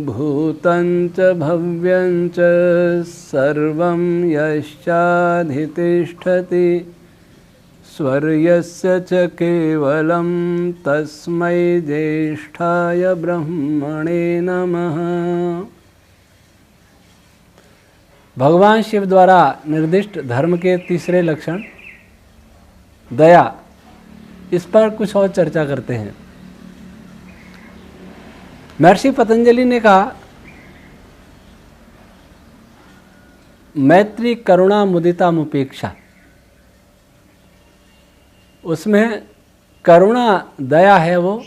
भूतं च भव्यं च सर्वं यश्चाधितिष्ठति स्वर्यस्य च केवलं तस्मै ज्येष्ठाय ब्रह्मणे नमः। भगवान शिव द्वारा निर्दिष्ट धर्म के तीसरे लक्षण दया, इस पर कुछ और चर्चा करते हैं। महर्षि पतंजलि ने कहा, मैत्री करुणा मुदिता मुपेक्षा, उसमें करुणा दया है, वो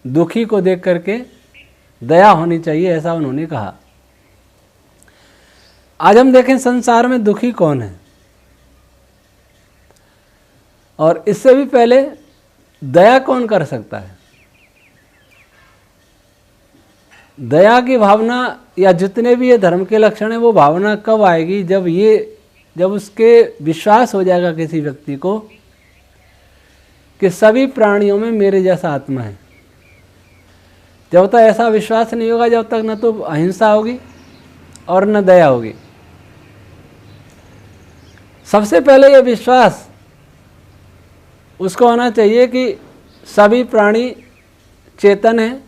दुखी को देख करके दया होनी चाहिए, ऐसा उन्होंने कहा। आज हम देखें संसार में दुखी कौन है, और इससे भी पहले दया कौन कर सकता है। दया की भावना या जितने भी ये धर्म के लक्षण हैं, वो भावना कब आएगी, जब उसके विश्वास हो जाएगा किसी व्यक्ति को कि सभी प्राणियों में मेरे जैसा आत्मा है। जब तक ऐसा विश्वास नहीं होगा, जब तक न तो अहिंसा होगी और न दया होगी। सबसे पहले ये विश्वास उसको होना चाहिए कि सभी प्राणी चेतन है,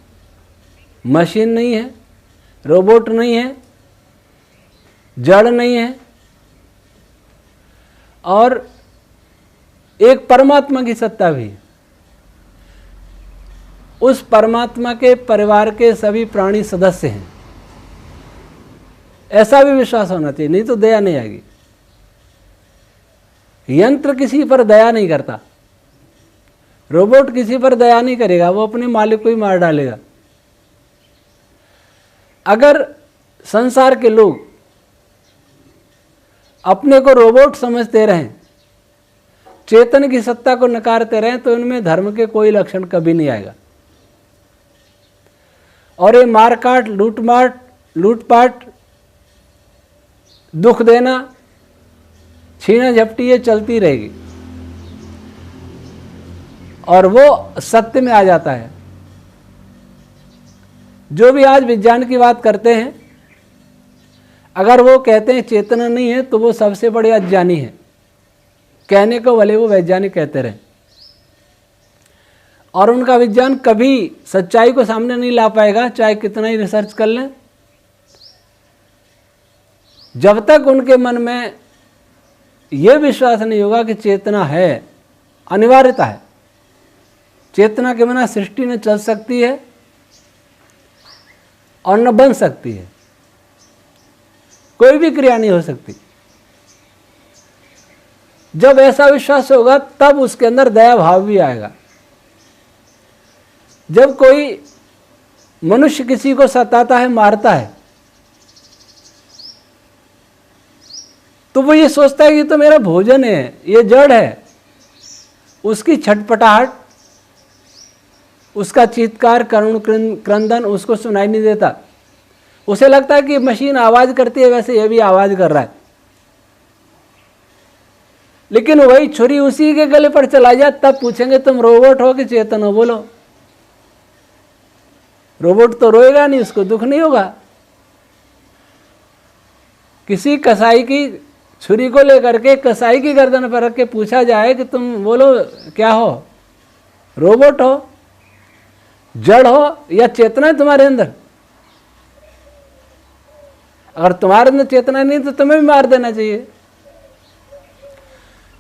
मशीन नहीं है, रोबोट नहीं है, जड़ नहीं है, और एक परमात्मा की सत्ता भी है। उस परमात्मा के परिवार के सभी प्राणी सदस्य हैं, ऐसा भी विश्वास होना चाहिए, नहीं तो दया नहीं आएगी। यंत्र किसी पर दया नहीं करता, रोबोट किसी पर दया नहीं करेगा, वो अपने मालिक को ही मार डालेगा। अगर संसार के लोग अपने को रोबोट समझते रहें, चेतन की सत्ता को नकारते रहें, तो इनमें धर्म के कोई लक्षण कभी नहीं आएगा। और ये मारकाट, लूटपाट, दुख देना, छीना झपटी, ये चलती रहेगी और वो सत्य में आ जाता है। जो भी आज विज्ञान की बात करते हैं, अगर वो कहते हैं चेतना नहीं है, तो वो सबसे बड़े अज्ञानी है। कहने को भले वो वैज्ञानिक कहते रहे, और उनका विज्ञान कभी सच्चाई को सामने नहीं ला पाएगा, चाहे कितना ही रिसर्च कर लें। जब तक उनके मन में ये विश्वास नहीं होगा कि चेतना है, अनिवार्यता है, चेतना के बिना सृष्टि न चल सकती है और न बन सकती है, कोई भी क्रिया नहीं हो सकती। जब ऐसा विश्वास होगा, तब उसके अंदर दया भाव भी आएगा। जब कोई मनुष्य किसी को सताता है, मारता है, तो वो ये सोचता है कि तो मेरा भोजन है, ये जड़ है। उसकी छटपटाहट, उसका चीत्कार, करुण क्रंदन उसको सुनाई नहीं देता। उसे लगता है कि मशीन आवाज करती है, वैसे ये भी आवाज कर रहा है। लेकिन वही छुरी उसी के गले पर चला जाए, तब पूछेंगे तुम रोबोट हो कि चेतन हो, बोलो। रोबोट तो रोएगा नहीं, उसको दुख नहीं होगा। किसी कसाई की छुरी को लेकर के कसाई की गर्दन पर रख के पूछा जाए कि तुम बोलो क्या हो, रोबोट हो, जड़ हो, या चेतना है तुम्हारे अंदर? अगर तुम्हारे अंदर चेतना नहीं तो तुम्हें भी मार देना चाहिए।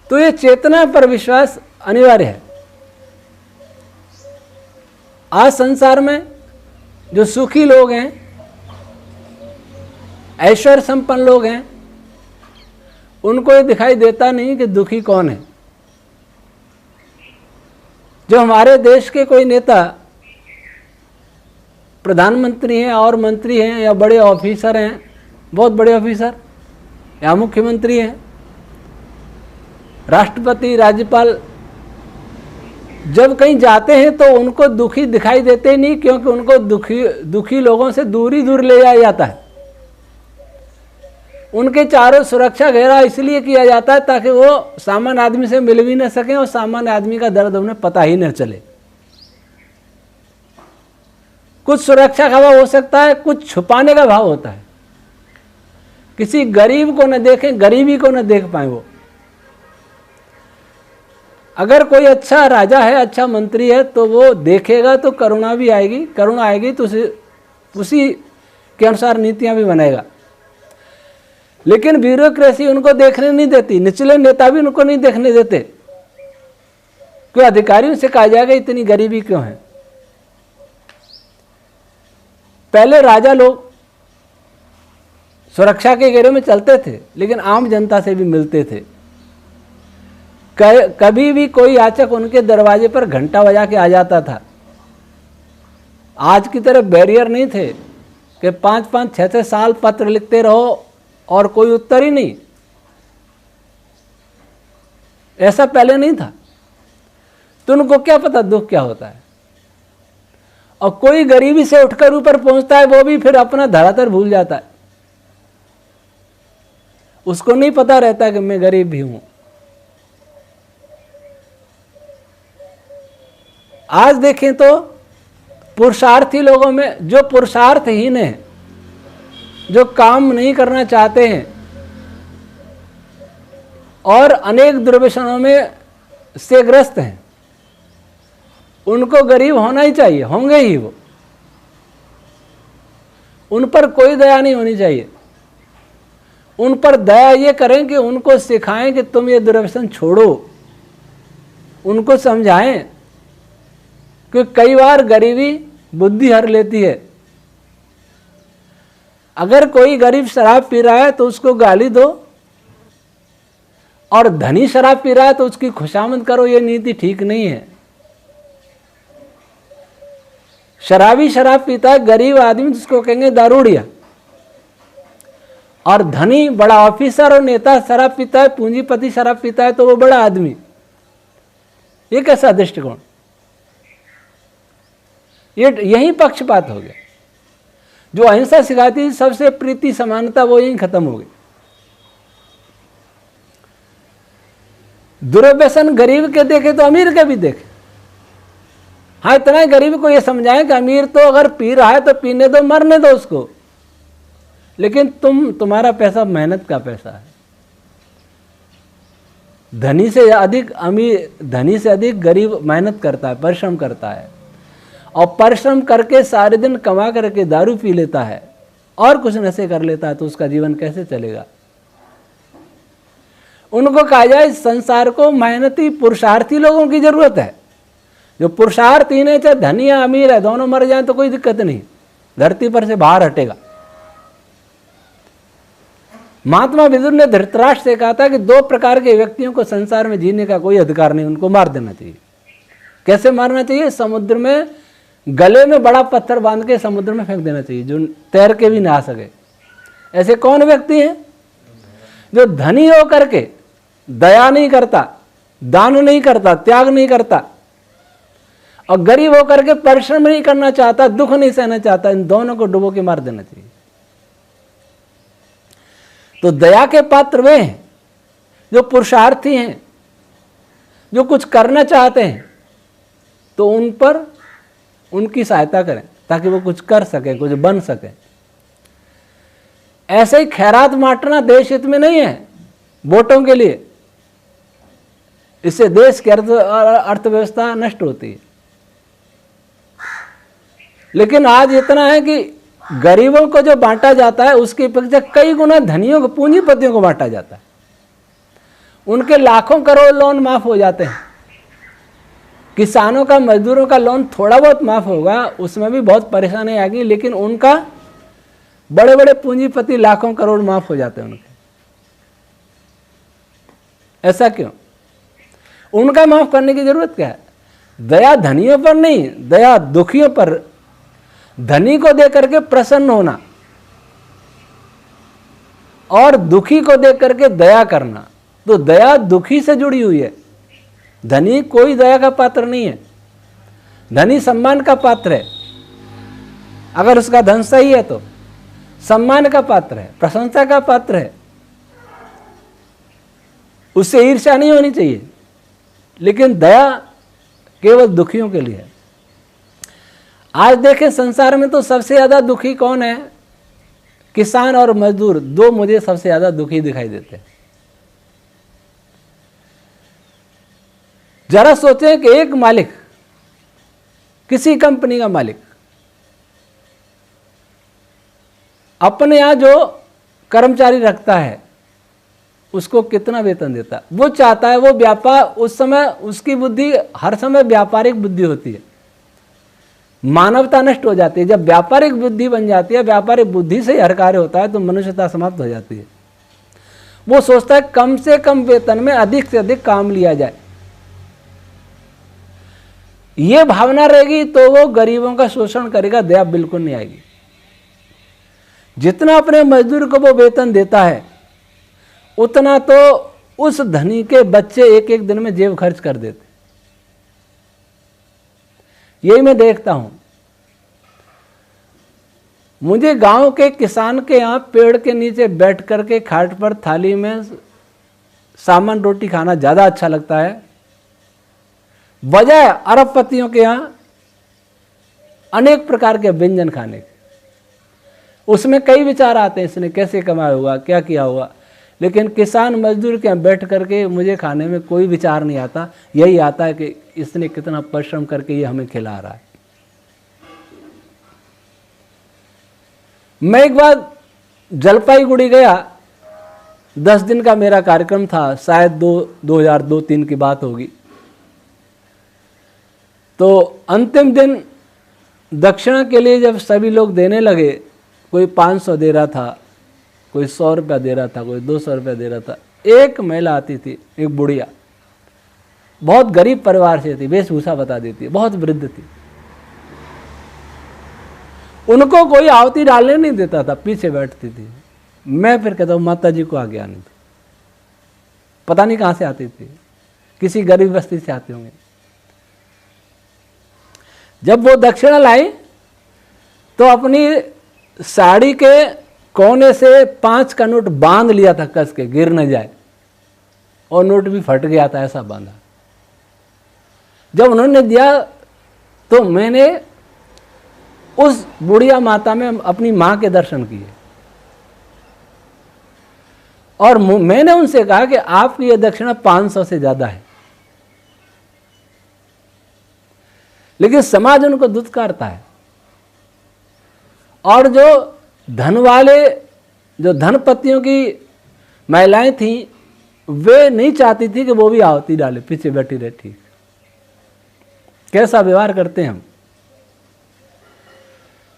तो ये चेतना पर विश्वास अनिवार्य है। आज संसार में जो सुखी लोग हैं, ऐश्वर्य संपन्न लोग हैं, उनको ये दिखाई देता नहीं कि दुखी कौन है। जो हमारे देश के कोई नेता, प्रधानमंत्री हैं और मंत्री हैं, या बड़े ऑफिसर हैं, बहुत बड़े ऑफिसर, या मुख्यमंत्री हैं, राष्ट्रपति, राज्यपाल, जब कहीं जाते हैं तो उनको दुखी दिखाई देते ही नहीं, क्योंकि उनको दुखी लोगों से दूर ले जाया जाता है। उनके चारों सुरक्षा घेरा इसलिए किया जाता है ताकि वो सामान्य आदमी से मिल भी न सकें और सामान्य आदमी का दर्द उन्हें पता ही न चले। कुछ सुरक्षा का भाव हो सकता है, कुछ छुपाने का भाव होता है। किसी गरीब को न देखें, गरीबी को न देख पाए वो। अगर कोई अच्छा राजा है, अच्छा मंत्री है, तो वो देखेगा तो करुणा भी आएगी, करुणा आएगी तो उसी के अनुसार नीतियां भी बनाएगा। लेकिन ब्यूरोक्रेसी उनको देखने नहीं देती, निचले नेता भी उनको नहीं देखने देते। क्यों? अधिकारियों से कहा जाएगा इतनी गरीबी क्यों है। पहले राजा लोग सुरक्षा के घेरे में चलते थे, लेकिन आम जनता से भी मिलते थे। कभी भी कोई याचक उनके दरवाजे पर घंटा बजा के आ जाता था। आज की तरह बैरियर नहीं थे कि 5-5, 6-6 साल पत्र लिखते रहो और कोई उत्तर ही नहीं। ऐसा पहले नहीं था। तो उनको क्या पता दुख क्या होता है। और कोई गरीबी से उठकर ऊपर पहुंचता है, वो भी फिर अपना धरातल भूल जाता है। उसको नहीं पता रहता कि मैं गरीब भी हूं। आज देखें तो पुरुषार्थी लोगों में, जो पुरुषार्थहीन है, जो काम नहीं करना चाहते हैं और अनेक दुर्व्यसनों में से ग्रस्त हैं, उनको गरीब होना ही चाहिए, होंगे ही वो। उन पर कोई दया नहीं होनी चाहिए। उन पर दया ये करें कि उनको सिखाएं कि तुम ये दुर्व्यसन छोड़ो, उनको समझाएं कि कई बार गरीबी बुद्धि हर लेती है। अगर कोई गरीब शराब पी रहा है तो उसको गाली दो, और धनी शराब पी रहा है तो उसकी खुशामद करो, ये नीति ठीक नहीं है। शराबी शराब पीता है, गरीब आदमी जिसको कहेंगे दारूडिया, और धनी बड़ा ऑफिसर और नेता शराब पीता है, पूंजीपति शराब पीता है तो वो बड़ा आदमी। ये कैसा दृष्टिकोण? यही पक्षपात हो गया। जो अहिंसा सिखाती थी, सबसे प्रीति समानता, वो यही खत्म हो गई। दुर्व्यसन गरीब के देखे तो अमीर के भी देखे। हाँ, इतना ही गरीब को ये समझाएं कि अमीर तो अगर पी रहा है तो पीने दो, मरने दो उसको, लेकिन तुम्हारा पैसा मेहनत का पैसा है। धनी से अधिक गरीब मेहनत करता है, परिश्रम करता है, और परिश्रम करके सारे दिन कमा करके दारू पी लेता है और कुछ नशे कर लेता है, तो उसका जीवन कैसे चलेगा? उनको कहा जाए संसार को मेहनती पुरुषार्थी लोगों की जरूरत है। जो पुरुषार्थहीन है, चाहे धनी या अमीर है, दोनों मर जाए तो कोई दिक्कत नहीं, धरती पर से बाहर हटेगा। महात्मा विदुर ने धृतराष्ट्र से कहा था कि 2 प्रकार के व्यक्तियों को संसार में जीने का कोई अधिकार नहीं, उनको मार देना चाहिए। कैसे मारना चाहिए? समुद्र में गले में बड़ा पत्थर बांध के समुद्र में फेंक देना चाहिए, जो तैर के भी ना आ सके। ऐसे कौन व्यक्ति हैं? जो धनी होकर के दया नहीं करता, दान नहीं करता, त्याग नहीं करता, और गरीब होकर के परिश्रम नहीं करना चाहता, दुख नहीं सहना चाहता। इन दोनों को डुबो के मार देना चाहिए। तो दया के पात्र वे हैं जो पुरुषार्थी हैं, जो कुछ करना चाहते हैं, तो उन पर उनकी सहायता करें ताकि वो कुछ कर सके, कुछ बन सके। ऐसे ही खैरात बांटना देश हित में नहीं है, वोटों के लिए। इससे देश की अर्थव्यवस्था नष्ट होती है। लेकिन आज इतना है कि गरीबों को जो बांटा जाता है, उसकी अपेक्षा कई गुना धनियों को, पूंजीपतियों को बांटा जाता है। उनके लाखों करोड़ लोन माफ हो जाते हैं। किसानों का, मजदूरों का लोन थोड़ा बहुत माफ होगा, उसमें भी बहुत परेशानी आएगी, लेकिन उनका बड़े बड़े पूंजीपति लाखों करोड़ माफ हो जाते हैं उनके। ऐसा क्यों? उनका माफ करने की जरूरत क्या है? दया धनियों पर नहीं, दया दुखियों पर। धनी को देख करके प्रसन्न होना और दुखी को देख करके दया करना, तो दया दुखी से जुड़ी हुई है। धनी कोई दया का पात्र नहीं है। धनी सम्मान का पात्र है, अगर उसका धन सही है तो सम्मान का पात्र है, प्रशंसा का पात्र है। उससे ईर्ष्या नहीं होनी चाहिए। लेकिन दया केवल दुखियों के लिए है। आज देखें संसार में तो सबसे ज्यादा दुखी कौन है? किसान और मजदूर, दो मुझे सबसे ज्यादा दुखी दिखाई देते हैं। जरा सोचें कि एक मालिक, किसी कंपनी का मालिक, अपने यहां जो कर्मचारी रखता है उसको कितना वेतन देता है। वो चाहता है वो व्यापार, उस समय उसकी बुद्धि हर समय व्यापारिक बुद्धि होती है, मानवता नष्ट हो जाती है। जब व्यापारिक बुद्धि बन जाती है, व्यापारिक बुद्धि से हर कार्य होता है तो मनुष्यता समाप्त हो जाती है। वो सोचता है कम से कम वेतन में अधिक से अधिक काम लिया जाए। ये भावना रहेगी तो वो गरीबों का शोषण करेगा, दया बिल्कुल नहीं आएगी। जितना अपने मजदूर को वो वेतन देता है उतना तो उस धनी के बच्चे एक एक दिन में जेब खर्च कर देते। यही मैं देखता हूं। मुझे गांव के किसान के यहां पेड़ के नीचे बैठ करके खाट पर थाली में सामान रोटी खाना ज्यादा अच्छा लगता है, बजाय अरबपतियों के यहां अनेक प्रकार के व्यंजन खाने के। उसमें कई विचार आते हैं, इसने कैसे कमाया होगा, क्या किया होगा, लेकिन किसान मजदूर के यहाँ बैठ करके मुझे खाने में कोई विचार नहीं आता। यही आता है कि इसने कितना परिश्रम करके ये हमें खिला रहा है। मैं एक बार जलपाईगुड़ी गया, 10 दिन का मेरा कार्यक्रम था, शायद 2002-03 की बात होगी। तो अंतिम दिन दक्षिणा के लिए जब सभी लोग देने लगे, कोई 500 दे रहा था, कोई 100 रुपया दे रहा था, कोई 200 रुपया दे रहा था। एक महिला आती थी, एक बुढ़िया, बहुत गरीब परिवार से थी, वेशभूषा बता देती, बहुत वृद्ध थी। उनको कोई आहुति डालने नहीं देता था, पीछे बैठती थी। मैं फिर कहता हूँ माता जी को आगे आने दो। पता नहीं कहाँ से आती थी, किसी गरीब बस्ती से आते होंगे। जब वो दक्षिणा लाई तो अपनी साड़ी के कोने से 5 का नोट बांध लिया था कस के, गिर न जाए, और नोट भी फट गया था, ऐसा बांधा। जब उन्होंने दिया तो मैंने उस बुढ़िया माता में अपनी मां के दर्शन किए और मैंने उनसे कहा कि आपकी यह दक्षिणा 500 से ज्यादा है। लेकिन समाज उनको दुत्कारता है। और जो धन वाले, जो धनपतियों की महिलाएं थीं, वे नहीं चाहती थी कि वो भी आहुति डाले, पीछे बैठी रहे। ठीक कैसा व्यवहार करते हैं हम,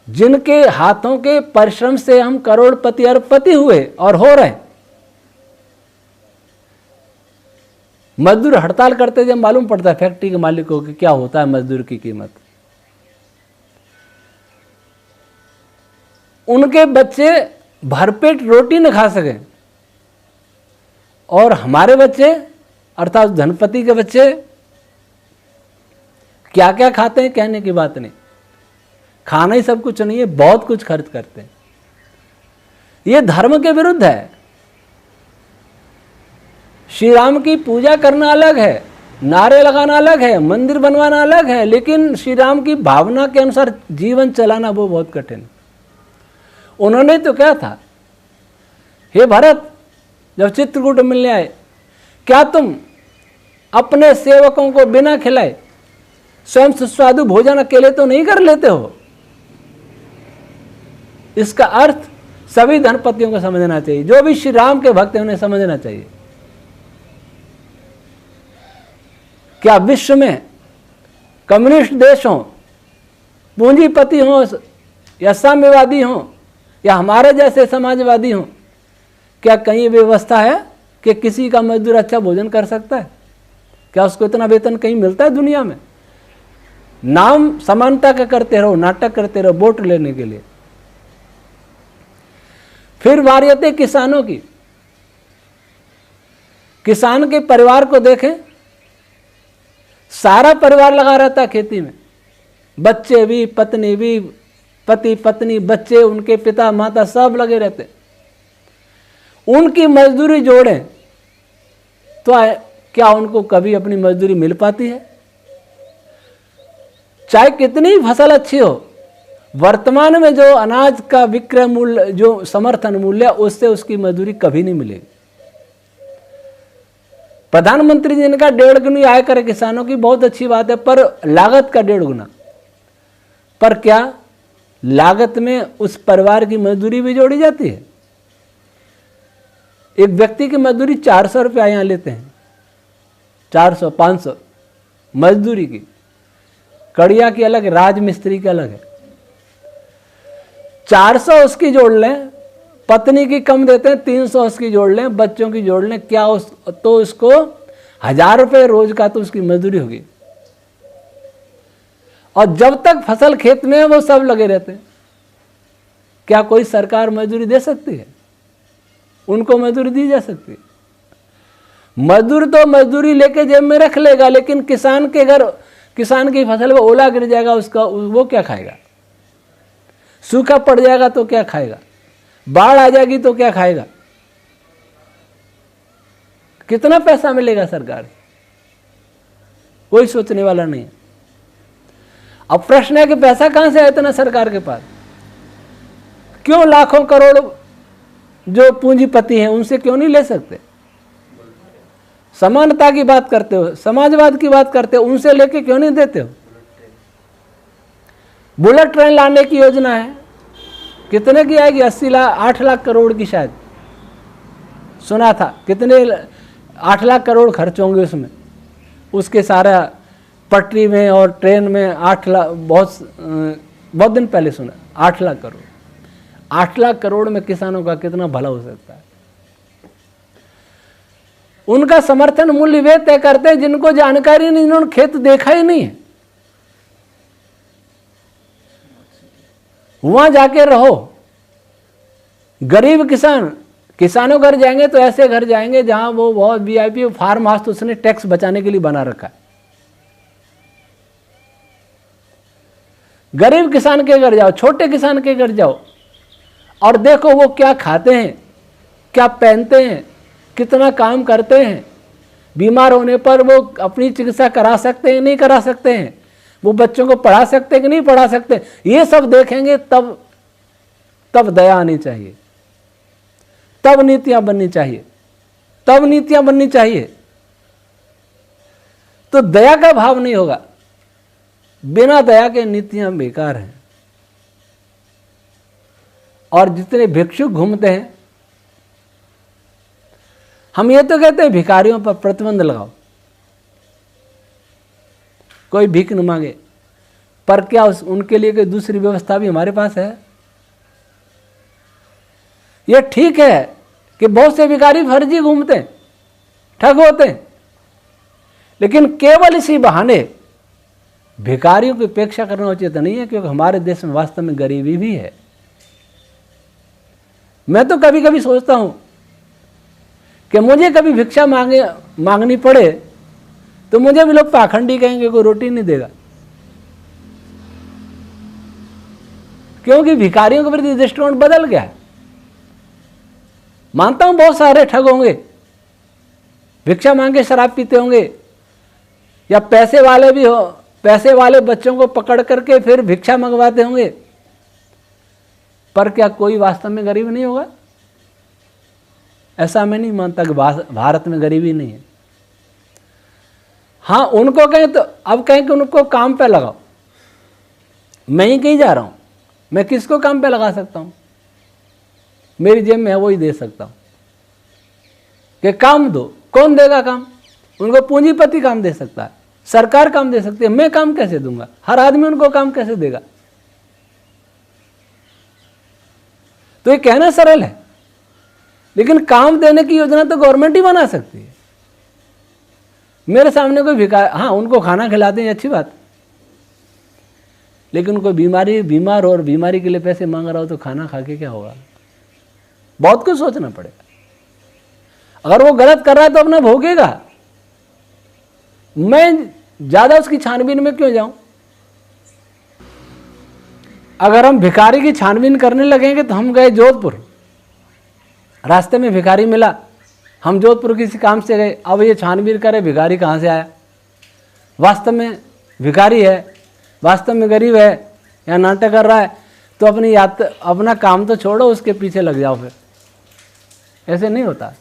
जिनके हाथों के परिश्रम से हम करोड़पति अरबपति हुए और हो रहे। मजदूर हड़ताल करते जब मालूम पड़ता है फैक्ट्री के मालिकों को क्या होता है मजदूर की कीमत। उनके बच्चे भरपेट रोटी न खा सके और हमारे बच्चे अर्थात धनपति के बच्चे क्या क्या खाते हैं कहने की बात नहीं। खाना ही सब कुछ नहीं है, बहुत कुछ खर्च करते हैं। ये धर्म के विरुद्ध है। श्री राम की पूजा करना अलग है, नारे लगाना अलग है, मंदिर बनवाना अलग है, लेकिन श्री राम की भावना के अनुसार जीवन चलाना वो बहुत कठिन है। उन्होंने तो क्या था, हे भरत, जब चित्रकूट मिलने आए, क्या तुम अपने सेवकों को बिना खिलाए स्वयं सुस्वादु भोजन अकेले तो नहीं कर लेते हो? इसका अर्थ सभी धनपतियों को समझना चाहिए, जो भी श्री राम के भक्त हैं उन्हें समझना चाहिए। क्या विश्व में कम्युनिस्ट देश हों, पूंजीपति हों या साम्यवादी हों या हमारे जैसे समाजवादी हों, क्या कहीं व्यवस्था है कि किसी का मजदूर अच्छा भोजन कर सकता है? क्या उसको इतना वेतन कहीं मिलता है दुनिया में? नाम समानता का करते रहो, नाटक करते रहो वोट लेने के लिए। फिर बारी आती है किसानों की। किसान के परिवार को देखें, सारा परिवार लगा रहता है खेती में, बच्चे भी, पत्नी भी, पति पत्नी, बच्चे, उनके पिता माता सब लगे रहते। उनकी मजदूरी जोड़ें तो क्या उनको कभी अपनी मजदूरी मिल पाती है? चाहे कितनी फसल अच्छी हो, वर्तमान में जो अनाज का विक्रय मूल्य, जो समर्थन मूल्य, उससे उसकी मजदूरी कभी नहीं मिलेगी। प्रधानमंत्री जी ने कहा 1.5 गुनी आय करे किसानों की, बहुत अच्छी बात है, पर लागत का 1.5 गुना। पर क्या लागत में उस परिवार की मजदूरी भी जोड़ी जाती है? एक व्यक्ति की मजदूरी 400 रुपया यहाँ लेते हैं, 400 500 मजदूरी की, कड़िया की अलग है, राजमिस्त्री की अलग है। 400 उसकी जोड़ लें, पत्नी की कम देते हैं, 300 उसकी जोड़ लें, बच्चों की जोड़ लें, क्या तो उसको 1000 रुपये रोज का तो उसकी मजदूरी होगी। और जब तक फसल खेत में है वो सब लगे रहते हैं। क्या कोई सरकार मजदूरी दे सकती है? उनको मजदूरी दी जा सकती है? मजदूर तो मजदूरी लेके जेब में रख लेगा, लेकिन किसान के घर, किसान की फसल में ओला गिर जाएगा, उसका वो क्या खाएगा? सूखा पड़ जाएगा तो क्या खाएगा? बाढ़ आ जाएगी तो क्या खाएगा? कितना पैसा मिलेगा सरकार? कोई सोचने वाला नहीं है। अब प्रश्न है कि पैसा कहां से आया इतना सरकार के पास? क्यों लाखों करोड़ जो पूंजीपति हैं उनसे क्यों नहीं ले सकते? समानता की बात करते हो, समाजवाद की बात करते हो, उनसे लेके क्यों नहीं देते हो? बुलेट ट्रेन लाने की योजना है, कितने की आएगी? 8 लाख करोड़ की शायद, सुना था। कितने 8 लाख करोड़ खर्च होंगे उसमें, उसके सारा पटरी में और ट्रेन में 8 लाख, बहुत दिन पहले सुना 8 लाख करोड़। 8 लाख करोड़ में किसानों का कितना भला हो सकता है? उनका समर्थन मूल्य वे तय करते हैं जिनको जानकारी नहीं, जिन्होंने खेत देखा ही नहीं है। वहां जाके रहो। गरीब किसानों घर जाएंगे तो ऐसे घर जाएंगे जहां वो बहुत वीआईपी फार्म हाउस तो उसने टैक्स बचाने के लिए बना रखा है। गरीब किसान के घर जाओ, छोटे किसान के घर जाओ और देखो वो क्या खाते हैं, क्या पहनते हैं, कितना काम करते हैं। बीमार होने पर वो अपनी चिकित्सा करा सकते हैं, नहीं करा सकते हैं। वो बच्चों को पढ़ा सकते हैं कि नहीं पढ़ा सकते। ये सब देखेंगे तब दया आनी चाहिए, तब नीतियां बननी चाहिए, तो दया का भाव नहीं होगा। बिना दया के नीतियां बेकार हैं। और जितने भिक्षुक घूमते हैं, हम ये तो कहते हैं भिखारियों पर प्रतिबंध लगाओ, कोई भीख न मांगे, पर क्या उनके लिए कोई दूसरी व्यवस्था भी हमारे पास है? ये ठीक है कि बहुत से भिखारी फर्जी घूमते हैं, ठग होते हैं, लेकिन केवल इसी बहाने भिखारियों की उपेक्षा करना उचित नहीं है, क्योंकि हमारे देश में वास्तव में गरीबी भी है। मैं तो कभी कभी सोचता हूं कि मुझे कभी भिक्षा मांगनी पड़े तो मुझे भी लोग पाखंडी कहेंगे, कोई रोटी नहीं देगा, क्योंकि भिखारियों के प्रति दृष्टिकोण बदल गया है। मानता हूं बहुत सारे ठग होंगे, भिक्षा मांग के शराब पीते होंगे, या पैसे वाले बच्चों को पकड़ करके फिर भिक्षा मंगवाते होंगे, पर क्या कोई वास्तव में गरीब नहीं होगा? ऐसा मैं नहीं मानता कि भारत में गरीबी नहीं है। हाँ, उनको कहें तो अब कहें कि उनको काम पे लगाओ। मैं ही कहीं जा रहा हूं, मैं किसको काम पे लगा सकता हूं? मेरी जेब में है वो ही दे सकता हूं कि काम दो। कौन देगा काम? उनको पूंजीपति काम दे सकता है, सरकार काम दे सकती है। मैं काम कैसे दूंगा? हर आदमी उनको काम कैसे देगा? तो ये कहना सरल है, लेकिन काम देने की योजना तो गवर्नमेंट ही बना सकती है। मेरे सामने कोई हाँ, उनको खाना खिलाते हैं, अच्छी बात, लेकिन कोई बीमार हो और बीमारी के लिए पैसे मांग रहा हो तो खाना खा के क्या होगा? बहुत कुछ सोचना पड़ेगा। अगर वो गलत कर रहा है तो अपना भोगेगा। मैं ज्यादा उसकी छानबीन में क्यों जाऊं? अगर हम भिखारी की छानबीन करने लगेंगे तो हम गए जोधपुर, रास्ते में भिखारी मिला, हम जोधपुर किसी काम से गए, अब ये छानबीन करे भिखारी कहाँ से आया, वास्तव में भिखारी है, वास्तव में गरीब है या नाटक कर रहा है। तो अपना काम तो छोड़ो, उसके पीछे लग जाओ। फिर ऐसे नहीं होता।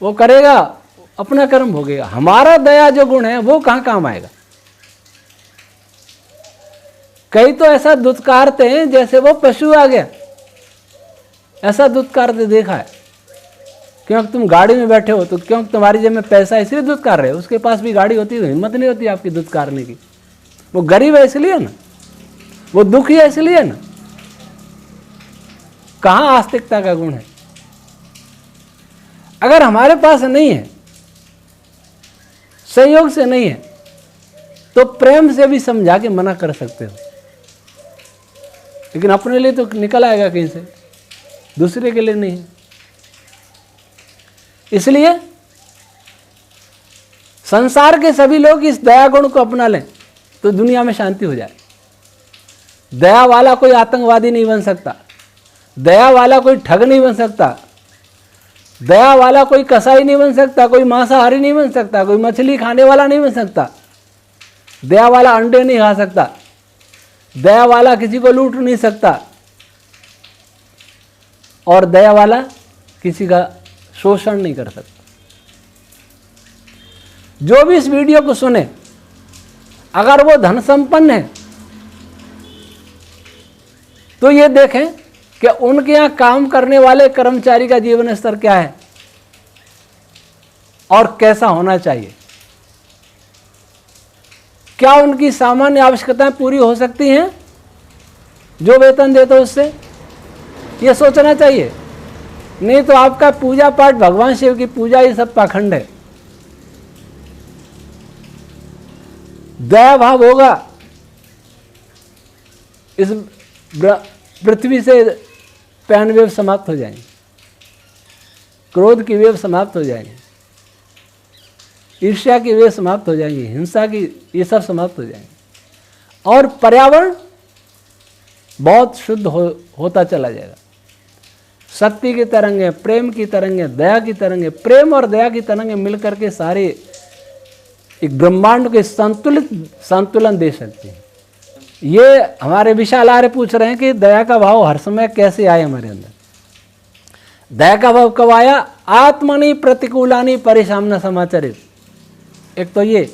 वो करेगा, अपना कर्म भोगेगा। हमारा दया जो गुण है वो कहाँ काम आएगा। कई तो ऐसा दुत्कारते हैं जैसे वो पशु आ गया, ऐसा दुत्कारते देखा है। क्यों तुम गाड़ी में बैठे हो तो क्यों तुम्हारी जेब में पैसा इसलिए दुत्कार रहे हो, उसके पास भी गाड़ी होती तो हिम्मत नहीं होती आपकी दुत्कारने की। वो गरीब है इसलिए ना, वो दुखी है इसलिए ना। कहाँ आस्तिकता का गुण है। अगर हमारे पास नहीं है, संयोग से नहीं है, तो प्रेम से भी समझा के मना कर सकते हो, लेकिन अपने लिए तो निकल आएगा कहीं से, दूसरे के लिए नहीं है। इसलिए संसार के सभी लोग इस दया गुण को अपना लें तो दुनिया में शांति हो जाए। दया वाला कोई आतंकवादी नहीं बन सकता, दया वाला कोई ठग नहीं बन सकता, दया वाला कोई कसाई नहीं बन सकता, कोई मांसाहारी नहीं बन सकता, कोई मछली खाने वाला नहीं बन सकता, दया वाला अंडे नहीं खा सकता, दया वाला किसी को लूट नहीं सकता, और दया वाला किसी का शोषण नहीं कर सकता। जो भी इस वीडियो को सुने, अगर वो धन संपन्न है तो ये देखें कि उनके यहां काम करने वाले कर्मचारी का जीवन स्तर क्या है और कैसा होना चाहिए। क्या उनकी सामान्य आवश्यकताएं पूरी हो सकती हैं जो वेतन देते हो उससे, ये सोचना चाहिए। नहीं तो आपका पूजा पाठ, भगवान शिव की पूजा, ये सब पाखंड है। दया भाव होगा, इस पृथ्वी से पैन वेव समाप्त हो जाएंगे, क्रोध की वेव समाप्त हो जाएंगे, ईर्ष्या की वेव समाप्त हो जाएंगी, हिंसा की, ये सब समाप्त हो जाएंगे, और पर्यावरण बहुत शुद्ध होता चला जाएगा। सत्य की तरंगे, प्रेम की तरंगे, दया की तरंगे, प्रेम और दया की तरंगे मिलकर के सारे एक ब्रह्मांड के संतुलन दे सकते हैं। ये हमारे विशाल आर्य पूछ रहे हैं कि दया का भाव हर समय कैसे आए हमारे अंदर। दया का भाव कब आया? आत्मनि प्रतिकूलानि परिसामना समाचरित। एक तो ये,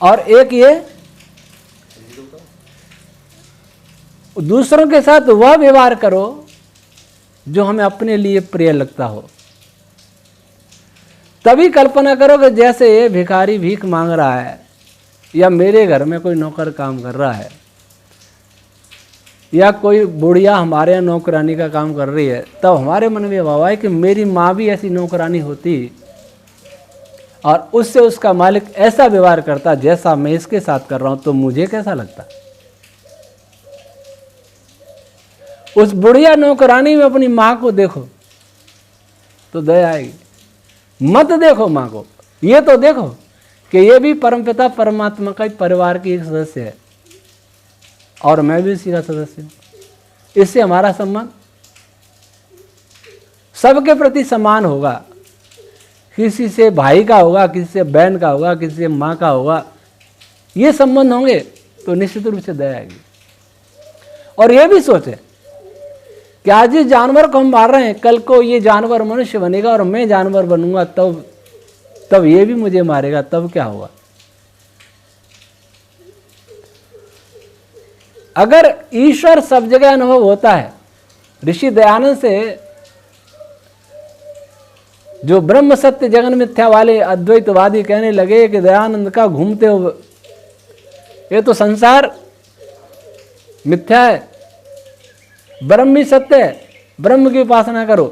और एक ये दूसरों के साथ वह व्यवहार करो जो हमें अपने लिए प्रिय लगता हो। तभी कल्पना करो कि जैसे ये भिखारी भीख मांग रहा है, या मेरे घर में कोई नौकर काम कर रहा है, या कोई बुढ़िया हमारे यहाँ नौकरानी का काम कर रही है, तब हमारे मन में भाव है कि मेरी माँ भी ऐसी नौकरानी होती और उससे उसका मालिक ऐसा व्यवहार करता जैसा मैं इसके साथ कर रहा हूं, तो मुझे कैसा लगता। उस बुढ़िया नौकरानी में अपनी माँ को देखो तो दया आएगी। मत देखो माँ को, ये तो देखो कि ये भी परमपिता परमात्मा का परिवार की एक सदस्य है और मैं भी इसी का सदस्य हूँ। इससे हमारा संबंध सबके प्रति समान होगा। किसी से भाई का होगा, किसी से बहन का होगा, किसी से माँ का होगा। ये संबंध होंगे तो निश्चित रूप से दया आएगी। और ये भी सोचें कि आज इस जानवर को हम मार रहे हैं, कल को ये जानवर मनुष्य बनेगा और मैं जानवर बनूंगा, तब ये भी मुझे मारेगा, तब क्या होगा। अगर ईश्वर सब जगह अनुभव होता है, ऋषि दयानंद से जो ब्रह्म सत्य जगन मिथ्या वाले अद्वैतवादी कहने लगे कि दयानंद का घूमते हो, ये तो संसार मिथ्या है, ब्रह्म ही सत्य है, ब्रह्म की उपासना करो,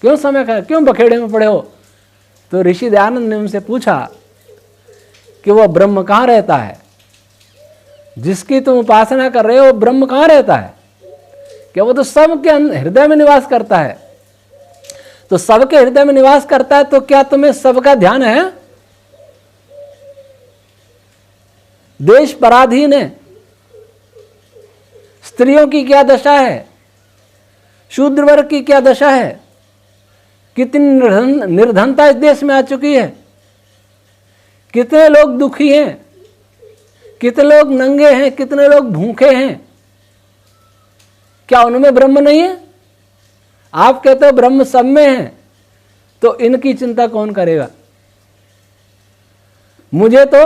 क्यों क्यों बखेड़े में पड़े हो। तो ऋषि दयानंद ने उनसे पूछा कि वह ब्रह्म कहाँ रहता है, जिसकी तुम उपासना कर रहे हो ब्रह्म कहाँ रहता है। क्या वो तो सबके हृदय में निवास करता है। तो सबके हृदय में निवास करता है तो क्या तुम्हें सबका ध्यान है? देश पराधीन है, स्त्रियों की क्या दशा है, शूद्र वर्ग की क्या दशा है, कितनी निर्धनता इस देश में आ चुकी है, कितने लोग दुखी हैं, कितने लोग नंगे हैं, कितने लोग भूखे हैं, क्या उनमें ब्रह्म नहीं है? आप कहते हो ब्रह्म सब में है, तो इनकी चिंता कौन करेगा? मुझे तो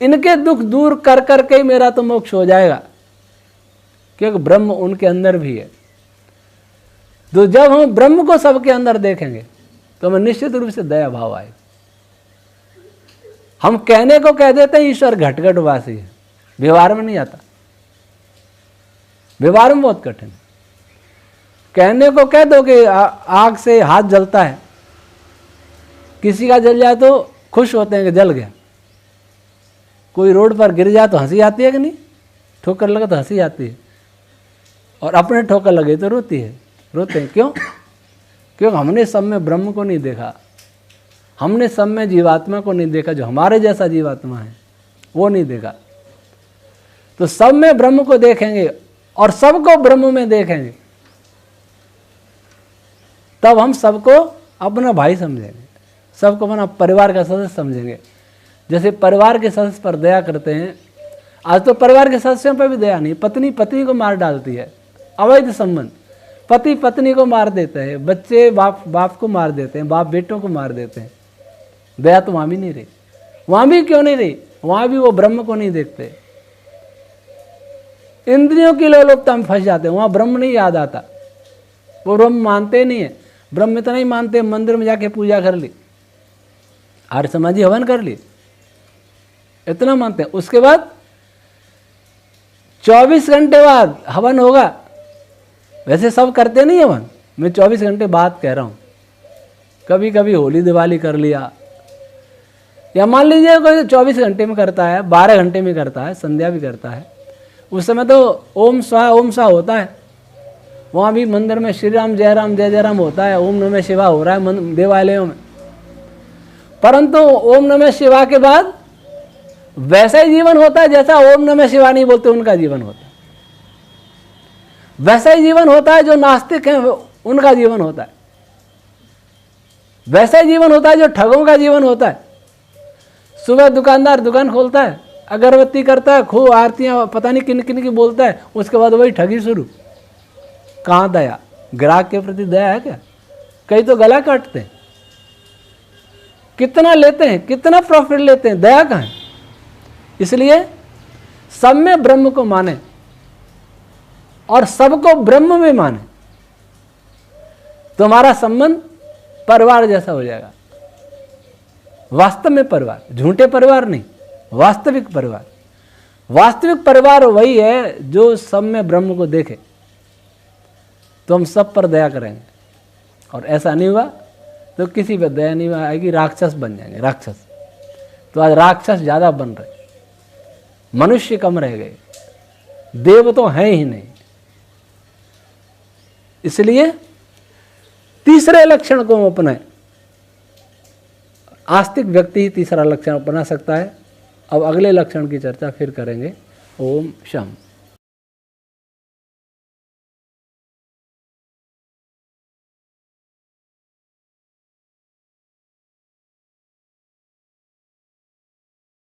इनके दुख दूर कर करके ही मेरा तो मोक्ष हो जाएगा, क्योंकि ब्रह्म उनके अंदर भी है। तो जब हम ब्रह्म को सबके अंदर देखेंगे तो हमें निश्चित रूप से दया भाव आएगा। हम कहने को कह देते हैं ईश्वर घट घट वासी है, व्यवहार में नहीं आता, व्यवहार में बहुत कठिन है। कहने को कह दो कि आग से हाथ जलता है, किसी का जल जाए तो खुश होते हैं कि जल गया। कोई रोड पर गिर जाए तो हंसी आती है कि नहीं? ठोकर लगे तो हंसी आती है, और अपने ठोकर लगे तो रोती है, रोते हैं। क्यों? क्योंकि हमने सब में ब्रह्म को नहीं देखा, हमने सब में जीवात्मा को नहीं देखा, जो हमारे जैसा जीवात्मा है वो नहीं देखा। तो सब में ब्रह्म को देखेंगे और सबको ब्रह्म में देखेंगे, तब हम सबको अपना भाई समझेंगे, सबको अपना परिवार का सदस्य समझेंगे। जैसे परिवार के सदस्य पर दया करते हैं, आज तो परिवार के सदस्यों पर भी दया नहीं। पत्नी पत्नी को मार डालती है, अवैध संबंध, पति पत्नी को मार देते हैं, बच्चे बाप बाप को मार देते हैं, बाप बेटों को मार देते हैं। दया तो वहां भी नहीं रही। वहां भी क्यों नहीं रही? वहां भी वो ब्रह्म को नहीं देखते, इंद्रियों की लोलुपता में फंस जाते हैं। वहां ब्रह्म नहीं याद आता, वो ब्रह्म मानते नहीं है। ब्रह्म इतना ही मानते, मंदिर में जाके पूजा कर ली, आर्य समाजी हवन कर ली, इतना मानते हैं। उसके बाद 24 घंटे बाद हवन होगा। वैसे सब करते नहीं हवन, मैं 24 घंटे बाद कह रहा हूं। कभी कभी होली दिवाली कर लिया, या मान लीजिए कोई 24 घंटे में करता है, 12 घंटे में करता है, संध्या भी करता है, उस समय तो ओम स्वाहा होता है। वहाँ भी मंदिर में श्री राम जय राम होता है, ओम नमः शिवाय हो रहा है देवालयों में। परंतु ओम नमः शिवाय के बाद वैसा ही जीवन होता है जैसा ओम नमः शिवाय नहीं बोलते उनका जीवन होता है। वैसा ही जीवन होता है जो नास्तिक हैं उनका जीवन होता है। वैसा ही जीवन होता है जो ठगों का जीवन होता है। सुबह दुकानदार दुकान खोलता है, अगरबत्ती करता है, खूब आरतियां पता नहीं किन किन की बोलता है, उसके बाद वही ठगी शुरू। कहाँ दया? ग्राहक के प्रति दया है क्या? कई तो गला काटते हैं, कितना लेते हैं, कितना प्रॉफिट लेते हैं, दया कहाँ है? इसलिए सब में ब्रह्म को माने और सबको ब्रह्म में माने, तुम्हारा संबंध परिवार जैसा हो जाएगा। वास्तव में परिवार, झूठे परिवार नहीं, वास्तविक परिवार। वास्तविक परिवार वही है जो सब में ब्रह्म को देखे, तो हम सब पर दया करेंगे। और ऐसा नहीं हुआ तो किसी पर दया नहीं आएगी, राक्षस बन जाएंगे, राक्षस। तो आज राक्षस ज्यादा बन रहे, मनुष्य कम रह गए, देव तो हैं ही नहीं। इसलिए तीसरे लक्षण को अपनाएं। आस्तिक व्यक्ति ही तीसरा लक्षण अपना सकता है। अब अगले लक्षण की चर्चा फिर करेंगे। ओम शम।